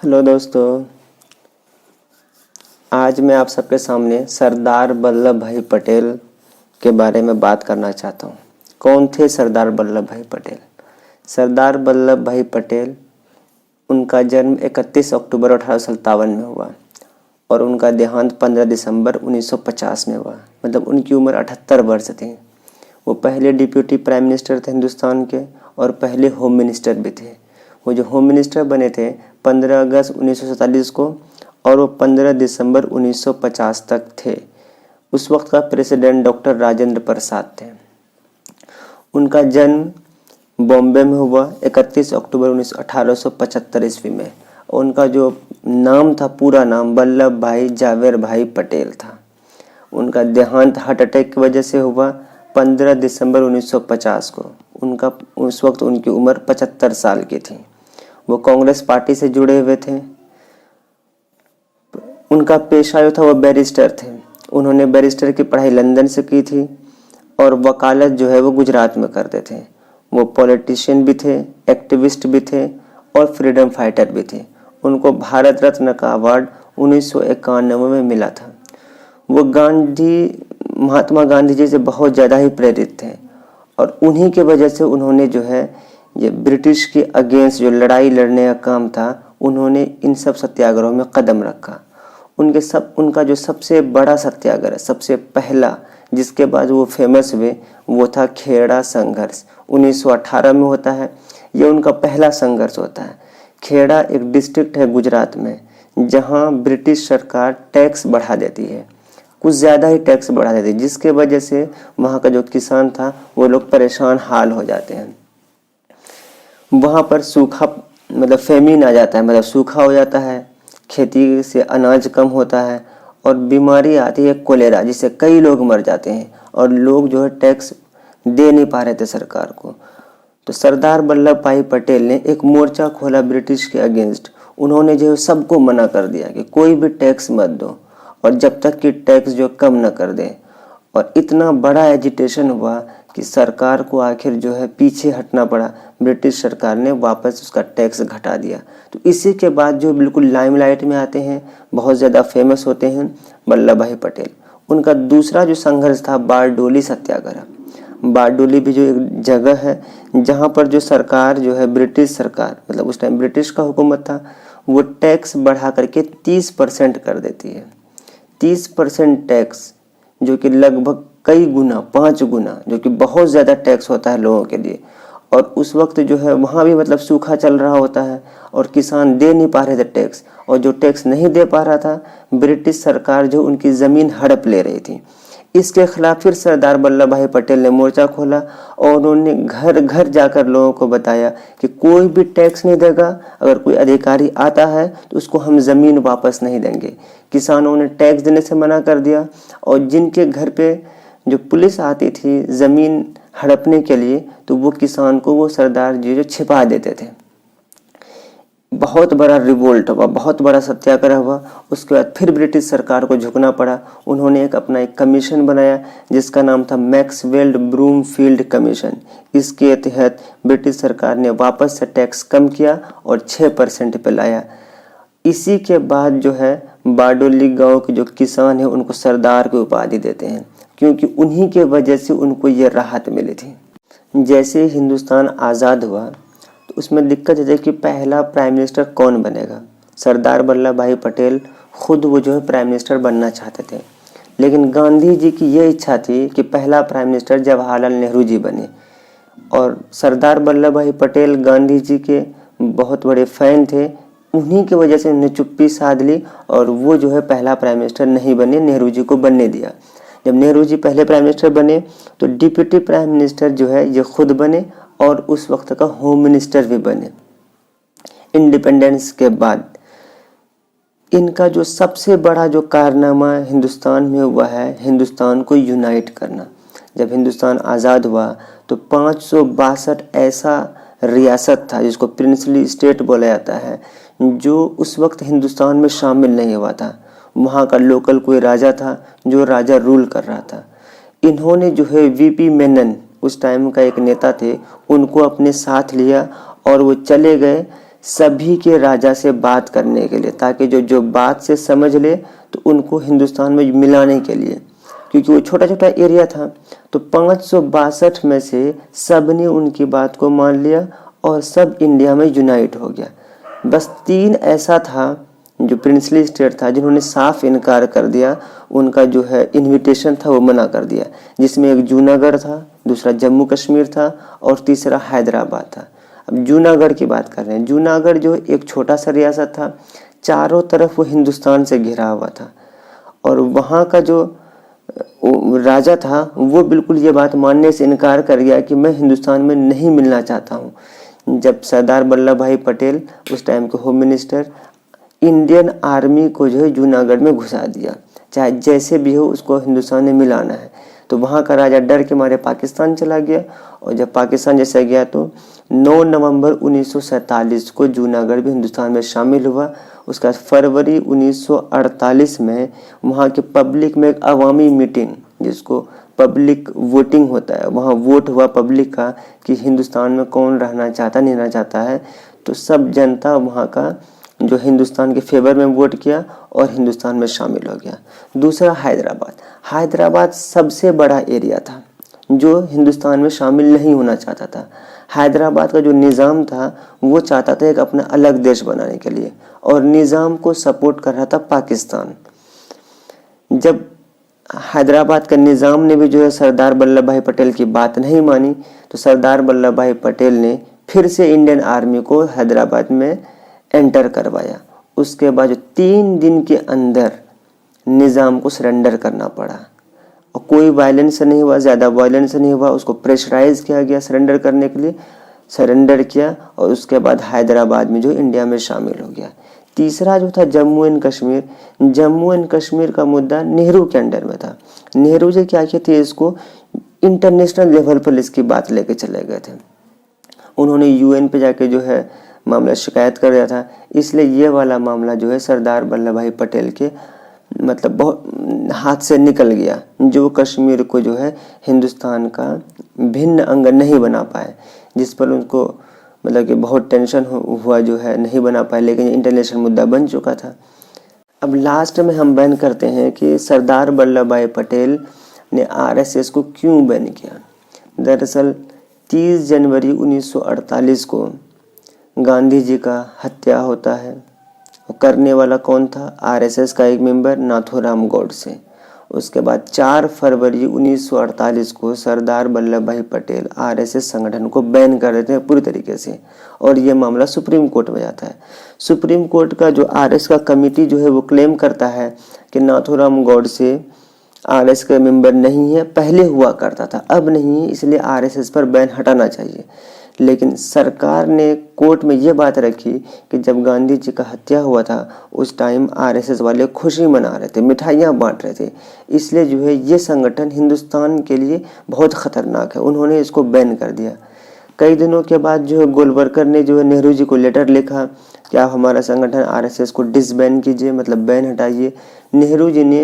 Hello दोस्तों, आज मैं आप सबके सामने सरदार वल्लभ भाई पटेल के बारे में बात करना चाहता हूँ। कौन थे सरदार वल्लभ भाई पटेल? सरदार वल्लभ भाई पटेल, उनका जन्म 31 अक्टूबर 1857 में हुआ और उनका देहांत 15 दिसंबर 1950 में हुआ। मतलब उनकी उम्र 78 वर्ष थी। वो पहले डिप्यूटी प्राइम मिनिस्टर थे हिंदुस्तान के और पहले होम मिनिस्टर भी थे। वो जो होम मिनिस्टर बने थे 15 अगस्त 1947 को और वो 15 दिसंबर 1950 तक थे। उस वक्त का प्रेसिडेंट डॉक्टर राजेंद्र प्रसाद थे। उनका जन्म बॉम्बे में हुआ 31 अक्टूबर 1875 ईस्वी में। उनका जो नाम था, पूरा नाम वल्लभ भाई जावेर भाई पटेल था। उनका देहांत हार्ट अटैक की वजह से हुआ 15 दिसंबर 1950 को। उस वक्त उनकी उम्र 75 साल की थी। वो कांग्रेस पार्टी से जुड़े हुए थे। उनका पेशा जो था वो बैरिस्टर थे। उन्होंने बैरिस्टर की पढ़ाई लंदन से की थी और वकालत जो है वो गुजरात में करते थे। वो पॉलिटिशियन भी थे, एक्टिविस्ट भी थे और फ्रीडम फाइटर भी थे। उनको भारत रत्न का अवार्ड 1991 में मिला था। वो महात्मा गांधी जी से बहुत ज़्यादा ही प्रेरित थे और उन्हीं के वजह से उन्होंने जो है ये ब्रिटिश के अगेंस्ट जो लड़ाई लड़ने का काम था, उन्होंने इन सब सत्याग्रहों में कदम रखा। उनका जो सबसे बड़ा सत्याग्रह, सबसे पहला, जिसके बाद वो फेमस हुए, वो था खेड़ा संघर्ष। 1918 में होता है। ये उनका पहला संघर्ष होता है। खेड़ा एक डिस्ट्रिक्ट है गुजरात में, जहाँ ब्रिटिश सरकार टैक्स बढ़ा देती है, कुछ ज़्यादा ही टैक्स बढ़ा देती है, जिसके वजह से वहाँ का जो किसान था वो लोग परेशान हाल हो जाते हैं। वहाँ पर सूखा, मतलब फेमिन आ जाता है, मतलब सूखा हो जाता है, खेती से अनाज कम होता है और बीमारी आती है कोलेरा, जिससे कई लोग मर जाते हैं और लोग जो है टैक्स दे नहीं पा रहे थे सरकार को। तो सरदार वल्लभ भाई पटेल ने एक मोर्चा खोला ब्रिटिश के अगेंस्ट। उन्होंने जो है सबको मना कर दिया कि कोई भी टैक्स मत दो और जब तक कि टैक्स जो कम न कर दें। और इतना बड़ा एजिटेशन हुआ कि सरकार को आखिर जो है पीछे हटना पड़ा। ब्रिटिश सरकार ने वापस उसका टैक्स घटा दिया। तो इसी के बाद जो बिल्कुल लाइमलाइट में आते हैं, बहुत ज़्यादा फेमस होते हैं, वल्लभ भाई पटेल। उनका दूसरा जो संघर्ष था बारडोली सत्याग्रह। बारडोली भी जो एक जगह है जहाँ पर जो सरकार जो है, ब्रिटिश सरकार, मतलब उस टाइम ब्रिटिश का हुकूमत था, वो टैक्स बढ़ा करके 30% कर देती है। 30% टैक्स, जो कि लगभग कई गुना, 5 गुना, जो कि बहुत ज़्यादा टैक्स होता है लोगों के लिए। और उस वक्त जो है वहाँ भी मतलब सूखा चल रहा होता है और किसान दे नहीं पा रहे थे टैक्स। और जो टैक्स नहीं दे पा रहा था, ब्रिटिश सरकार जो उनकी ज़मीन हड़प ले रही थी। इसके खिलाफ फिर सरदार वल्लभ भाई पटेल ने मोर्चा खोला और उन्होंने घर घर जाकर लोगों को बताया कि कोई भी टैक्स नहीं देगा, अगर कोई अधिकारी आता है तो उसको हम ज़मीन वापस नहीं देंगे। किसानों ने टैक्स देने से मना कर दिया और जिनके घर पे जो पुलिस आती थी ज़मीन हड़पने के लिए, तो वो किसान को वो सरदार जी जो छिपा देते थे। बहुत बड़ा रिवोल्ट हुआ, बहुत बड़ा सत्याग्रह हुआ। उसके बाद फिर ब्रिटिश सरकार को झुकना पड़ा। उन्होंने अपना एक कमीशन बनाया जिसका नाम था मैक्सवेल ब्रूमफील्ड कमीशन। इसके तहत ब्रिटिश सरकार ने वापस से टैक्स कम किया और 6% पे लाया। इसी के बाद जो है बारडोली गांव के जो किसान हैं उनको सरदार की उपाधि देते हैं, क्योंकि उन्हीं के वजह से उनको ये राहत मिली थी। जैसे हिंदुस्तान आज़ाद हुआ तो उसमें दिक्कत ये थी कि पहला प्राइम मिनिस्टर कौन बनेगा। सरदार वल्लभ भाई पटेल खुद वो जो है प्राइम मिनिस्टर बनना चाहते थे, लेकिन गांधी जी की ये इच्छा थी कि पहला प्राइम मिनिस्टर जवाहरलाल नेहरू जी बने। और सरदार वल्लभ भाई पटेल गांधी जी के बहुत बड़े फ़ैन थे। उन्हीं की वजह से उन्हें चुप्पी साध ली और वो जो है पहला प्राइम मिनिस्टर नहीं बने, नेहरू जी को बनने दिया। जब नेहरू जी पहले प्राइम मिनिस्टर बने तो डिप्टी प्राइम मिनिस्टर जो है ये खुद बने और उस वक्त का होम मिनिस्टर भी बने। इंडिपेंडेंस के बाद इनका जो सबसे बड़ा जो कारनामा हिंदुस्तान में हुआ है, हिंदुस्तान को यूनाइट करना। जब हिंदुस्तान आज़ाद हुआ तो 562 ऐसा रियासत था जिसको प्रिंसली स्टेट बोला जाता है, जो उस वक्त हिंदुस्तान में शामिल नहीं हुआ था। वहाँ का लोकल कोई राजा था जो राजा रूल कर रहा था। इन्होंने जो है वीपी मेनन, उस टाइम का एक नेता थे, उनको अपने साथ लिया और वो चले गए सभी के राजा से बात करने के लिए, ताकि जो बात से समझ ले तो उनको हिंदुस्तान में मिलाने के लिए, क्योंकि वो छोटा छोटा एरिया था। तो 562 में से सब ने उनकी बात को मान लिया और सब इंडिया में यूनाइट हो गया। बस 3 ऐसा था जो प्रिंसली स्टेट था जिन्होंने साफ इनकार कर दिया, उनका जो है इनविटेशन था वो मना कर दिया, जिसमें एक जूनागढ़ था, दूसरा जम्मू कश्मीर था और तीसरा हैदराबाद था। अब जूनागढ़ की बात कर रहे हैं। जूनागढ़ जो एक छोटा सा रियासत था, चारों तरफ वो हिंदुस्तान से घिरा हुआ था और वहाँ का जो राजा था वो बिल्कुल ये बात मानने से इनकार कर गया कि मैं हिंदुस्तान में नहीं मिलना चाहता हूँ। जब सरदार वल्लभ भाई पटेल, उस टाइम के होम मिनिस्टर, इंडियन आर्मी को जो है जूनागढ़ में घुसा दिया, चाहे जैसे भी हो उसको हिंदुस्तान में मिलाना है। तो वहाँ का राजा डर के मारे पाकिस्तान चला गया और जब पाकिस्तान जैसे गया तो 9 नवंबर 1947 को जूनागढ़ भी हिंदुस्तान में शामिल हुआ। उसका फरवरी 1948 में वहाँ के पब्लिक में एक अवामी मीटिंग, जिसको पब्लिक वोटिंग होता है, वहाँ वोट हुआ पब्लिक का कि हिंदुस्तान में कौन रहना चाहता नहीं रहना चाहता है। तो सब जनता वहाँ का जो हिंदुस्तान के फेवर में वोट किया और हिंदुस्तान में शामिल हो गया। दूसरा हैदराबाद सबसे बड़ा एरिया था जो हिंदुस्तान में शामिल नहीं होना चाहता था। हैदराबाद का जो निज़ाम था वो चाहता था एक अपना अलग देश बनाने के लिए और निज़ाम को सपोर्ट कर रहा था पाकिस्तान। जब हैदराबाद का निज़ाम ने भी जो है सरदार वल्लभ भाई पटेल की बात नहीं मानी तो सरदार वल्लभ भाई पटेल ने फिर से इंडियन आर्मी को हैदराबाद में एंटर करवाया। उसके बाद 3 दिन के अंदर निज़ाम को सरेंडर करना पड़ा और कोई वायलेंस नहीं हुआ, ज़्यादा वायलेंस नहीं हुआ। उसको प्रेशराइज किया गया सरेंडर करने के लिए, सरेंडर किया और उसके बाद हैदराबाद में जो इंडिया में शामिल हो गया। तीसरा जो था जम्मू एंड कश्मीर का मुद्दा नेहरू के अंडर में था। नेहरू जी क्या किए थे, इसको इंटरनेशनल लेवल पर इसकी बात लेके चले गए थे। उन्होंने यूएन पे जाके जो है मामला शिकायत कर दिया था। इसलिए ये वाला मामला जो है सरदार वल्लभ भाई पटेल के मतलब बहुत हाथ से निकल गया, जो कश्मीर को जो है हिंदुस्तान का भिन्न अंग नहीं बना पाए, जिस पर उनको मतलब कि बहुत टेंशन हुआ, जो है नहीं बना पाए, लेकिन इंटरनेशनल मुद्दा बन चुका था। अब लास्ट में हम बैन करते हैं कि सरदार वल्लभ भाई पटेल ने आरएसएस को क्यों बैन किया। दरअसल 30 जनवरी 1948 को गांधी जी का हत्या होता है। करने वाला कौन था, आरएसएस का एक मेंबर नाथूराम गॉडसे। उसके बाद 4 फरवरी 1948 को सरदार वल्लभ भाई पटेल आरएसएस संगठन को बैन कर देते हैं पूरी तरीके से और ये मामला सुप्रीम कोर्ट में जाता है। सुप्रीम कोर्ट का जो आरएसएस का कमेटी जो है वो क्लेम करता है कि नाथूराम गॉडसे आरएसएस के मेंबर नहीं है, पहले हुआ करता था, अब नहीं है, इसलिए आरएसएस पर बैन हटाना चाहिए। लेकिन सरकार ने कोर्ट में ये बात रखी कि जब गांधी जी का हत्या हुआ था उस टाइम आरएसएस वाले खुशी मना रहे थे, मिठाइयाँ बांट रहे थे, इसलिए जो है ये संगठन हिंदुस्तान के लिए बहुत ख़तरनाक है, उन्होंने इसको बैन कर दिया। कई दिनों के बाद जो है गोलवरकर ने जो है नेहरू जी को लेटर लिखा कि आप हमारा संगठन आरएसएस को डिसबैन कीजिए, मतलब बैन हटाइए। नेहरू जी ने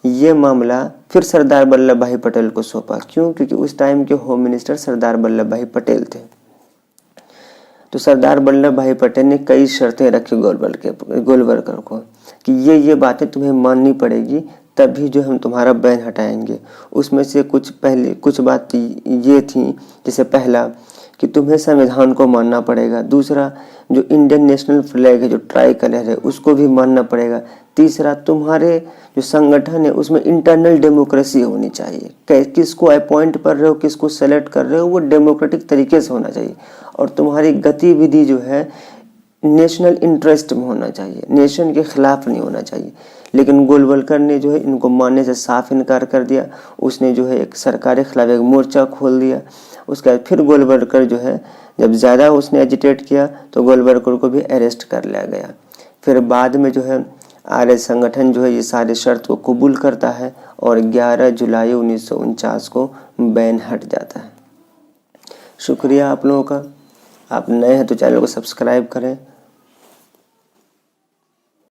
ये मामला फिर सरदार वल्लभ भाई पटेल को सौंपा। क्यों? क्योंकि उस टाइम के होम मिनिस्टर सरदार वल्लभ भाई पटेल थे। तो सरदार वल्लभ भाई पटेल ने कई शर्तें रखी गोलवरकर को कि ये बातें तुम्हें माननी पड़ेगी, तभी जो हम तुम्हारा बैन हटाएंगे। उसमें से कुछ बात ये थी, जैसे पहला कि तुम्हें संविधान को मानना पड़ेगा, दूसरा जो इंडियन नेशनल फ्लैग है, जो ट्राई कलर है, उसको भी मानना पड़ेगा, तीसरा तुम्हारे जो संगठन है उसमें इंटरनल डेमोक्रेसी होनी चाहिए, किसको अपॉइंट कर रहे हो, किसको सेलेक्ट कर रहे हो, वो डेमोक्रेटिक तरीके से होना चाहिए और तुम्हारी गतिविधि जो है नेशनल इंटरेस्ट में होना चाहिए, नेशन के खिलाफ नहीं होना चाहिए। लेकिन गोलवलकर ने जो है इनको मानने से साफ इनकार कर दिया। उसने जो है एक सरकार के खिलाफ एक मोर्चा खोल दिया। उसके बाद फिर गोलवलकर जो है जब ज़्यादा उसने एजिटेट किया तो गोलवलकर को भी अरेस्ट कर लिया गया। फिर बाद में जो है आर्य संगठन जो है ये सारे शर्त को कबूल करता है और 11 जुलाई 1949 को बैन हट जाता है। शुक्रिया आप लोगों का। आप नए हैं तो चैनल को सब्सक्राइब करें